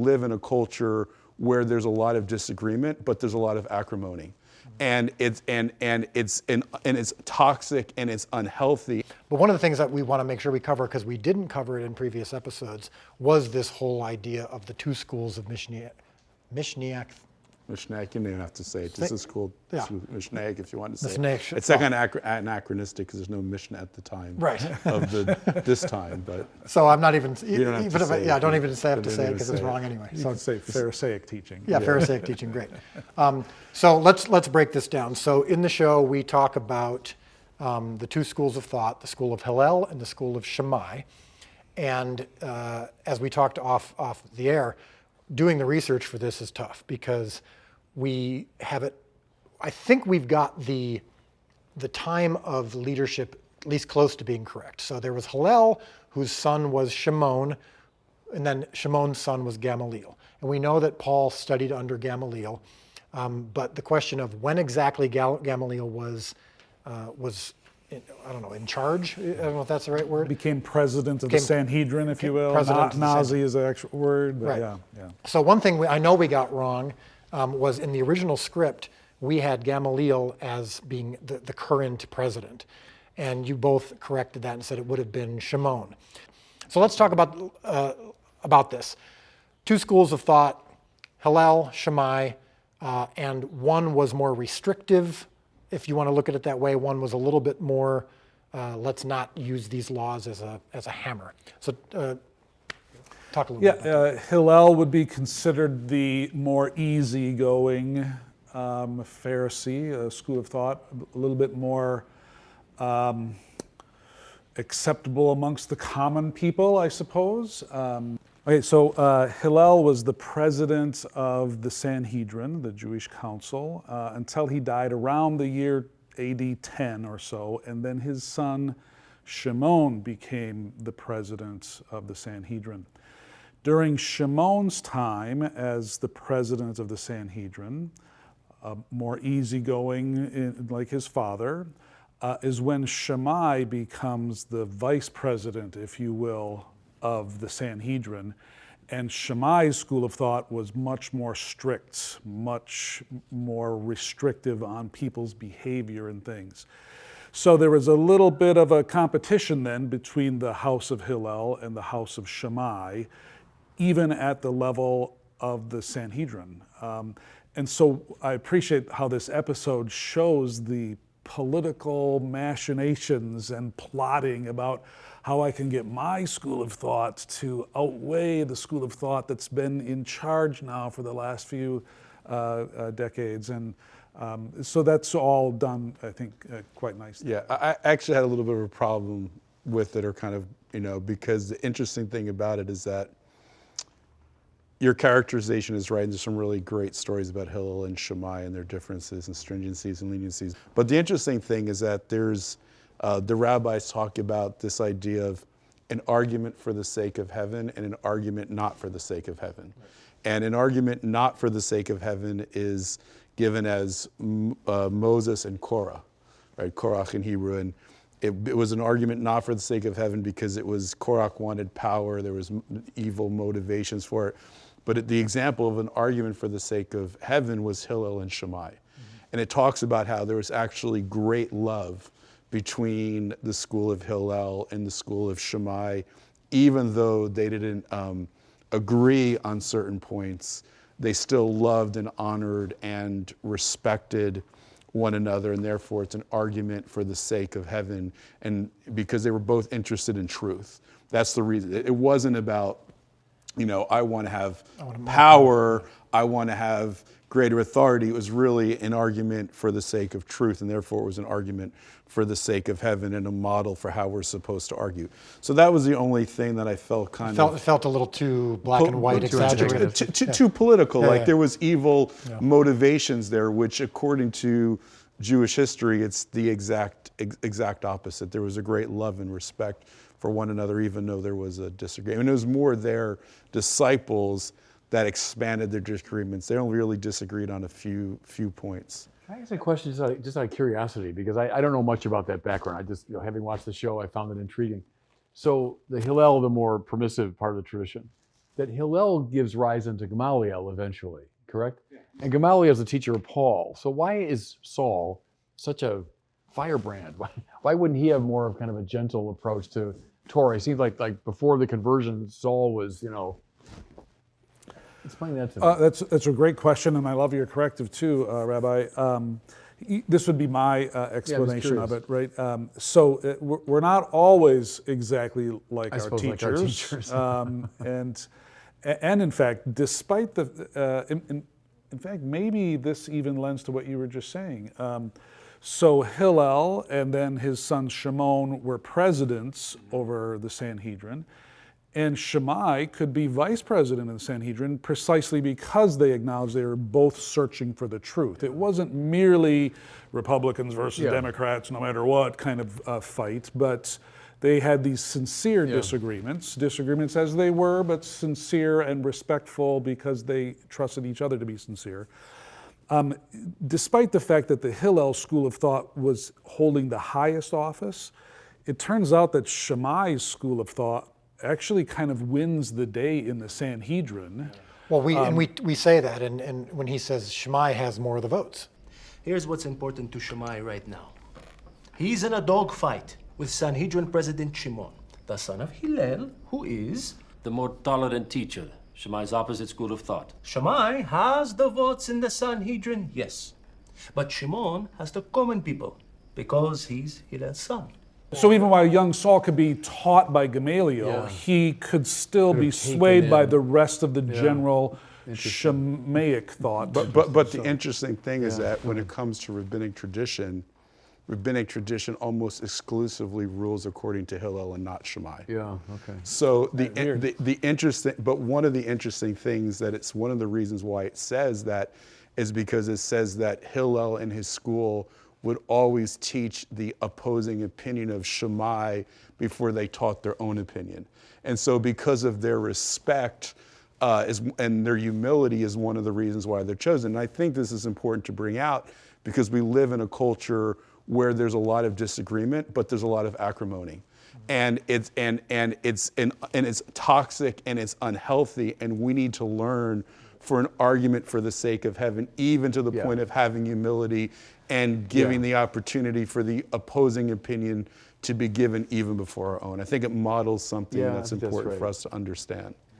live in a culture where there's a lot of disagreement, but there's a lot of acrimony. And it's toxic and it's unhealthy. But one of the things that we want to make sure we cover, because we didn't cover it in previous episodes, was this whole idea of the two schools of Mishnaic. Mishnaic, you don't even have to say it. This is called Mishnaic if you want to say it. It's like anachronistic because there's no Mishnah at the time of this time. But so I'm not even, you don't have to say it. I don't even have to say it because it's wrong anyway. You can say Pharisaic teaching. Yeah, Pharisaic teaching, great. So let's break this down. So in the show, we talk about the two schools of thought, the school of Hillel and the school of Shammai. And as we talked off the air, doing the research for this is tough because we have it, I think we've got the time of leadership at least close to being correct. So there was Hillel, whose son was Shimon, and then Shimon's son was Gamaliel. And we know that Paul studied under Gamaliel, but the question of when exactly Gamaliel was in charge, I don't know if that's the right word. Became president of the Sanhedrin, if you will. Nazi is the actual word. But right. Yeah. So one thing I know we got wrong was in the original script, we had Gamaliel as being the current president. And you both corrected that and said it would have been Shimon. So let's talk about this. Two schools of thought, Hillel, Shammai, and one was more restrictive, if you want to look at it that way. One was a little bit more, let's not use these laws as a hammer. So talk a little bit about that. Hillel would be considered the more easygoing Pharisee, school of thought, a little bit more acceptable amongst the common people, I suppose. So Hillel was the president of the Sanhedrin, the Jewish council, until he died around the year AD 10 or so, and then his son Shimon became the president of the Sanhedrin. During Shimon's time as the president of the Sanhedrin, more easygoing like his father, is when Shammai becomes the vice president, if you will, of the Sanhedrin. And Shammai's school of thought was much more strict, much more restrictive on people's behavior and things. So there was a little bit of a competition then between the house of Hillel and the house of Shammai, even at the level of the Sanhedrin. And so I appreciate how this episode shows the political machinations and plotting about how I can get my school of thought to outweigh the school of thought that's been in charge now for the last few decades. And so that's all done, I think, quite nicely. Yeah, I actually had a little bit of a problem with it, or kind of, because the interesting thing about it is that your characterization is right, and there's some really great stories about Hillel and Shammai and their differences and stringencies and leniencies. But the interesting thing is that there's, the rabbis talk about this idea of an argument for the sake of heaven and an argument not for the sake of heaven. Right. And an argument not for the sake of heaven is given as Moses and Korah, right? Korach in Hebrew. And it was an argument not for the sake of heaven because it was Korach wanted power, there was evil motivations for it. But the example of an argument for the sake of heaven was Hillel and Shammai. Mm-hmm. And it talks about how there was actually great love between the school of Hillel and the school of Shammai, even though they didn't agree on certain points. They still loved and honored and respected one another, and therefore it's an argument for the sake of heaven, and because they were both interested in truth. That's the reason. It wasn't about, I want to have power, I want to have greater authority. It was really an argument for the sake of truth, and therefore it was an argument for the sake of heaven and a model for how we're supposed to argue. So that was the only thing that I felt It felt a little too black and white, exaggerated. Too political. There was evil motivations there, which according to Jewish history, it's the exact opposite. There was a great love and respect for one another, even though there was a disagreement. And it was more their disciples that expanded their disagreements. They only really disagreed on a few points. Can I ask a question just out of curiosity? Because I don't know much about that background. I just, having watched the show, I found it intriguing. So the Hillel, the more permissive part of the tradition, that Hillel gives rise into Gamaliel eventually, correct? Yeah. And Gamaliel is the teacher of Paul. So why is Saul such a firebrand? Why wouldn't he have more of kind of a gentle approach to Torah? It seems like before the conversion, Saul was, explain that to me. That's a great question, and I love your corrective too, Rabbi. This would be my explanation of it, right? We're not always exactly like our teachers, and in fact, despite in fact, maybe this even lends to what you were just saying. So Hillel and then his son Shimon were presidents over the Sanhedrin. And Shammai could be vice president of the Sanhedrin precisely because they acknowledged they were both searching for the truth. It wasn't merely Republicans versus Democrats, no matter what kind of fight, but they had these sincere disagreements as they were, but sincere and respectful because they trusted each other to be sincere. Despite the fact that the Hillel school of thought was holding the highest office, it turns out that Shammai's school of thought actually kind of wins the day in the Sanhedrin. Well, we say that, and when he says Shammai has more of the votes. Here's what's important to Shammai right now. He's in a dogfight with Sanhedrin President Shimon, the son of Hillel, who is the more tolerant teacher, Shammai's opposite school of thought. Shammai has the votes in the Sanhedrin, yes. But Shimon has the common people because he's Hillel's son. So even while young Saul could be taught by Gamaliel, he could still be swayed by the rest of the general Shammaic thought. But the interesting thing is that when it comes to rabbinic tradition almost exclusively rules according to Hillel and not Shammai. Yeah, okay. So the interesting, but one of the interesting things that it's one of the reasons why it says that is because it says that Hillel and his school would always teach the opposing opinion of Shammai before they taught their own opinion. And so because of their respect and their humility is one of the reasons why they're chosen. And I think this is important to bring out because we live in a culture where there's a lot of disagreement, but there's a lot of acrimony. And it's toxic and it's unhealthy, and we need to learn for an argument for the sake of heaven, even to the point of having humility and giving the opportunity for the opposing opinion to be given even before our own. I think it models something that's important for us to understand.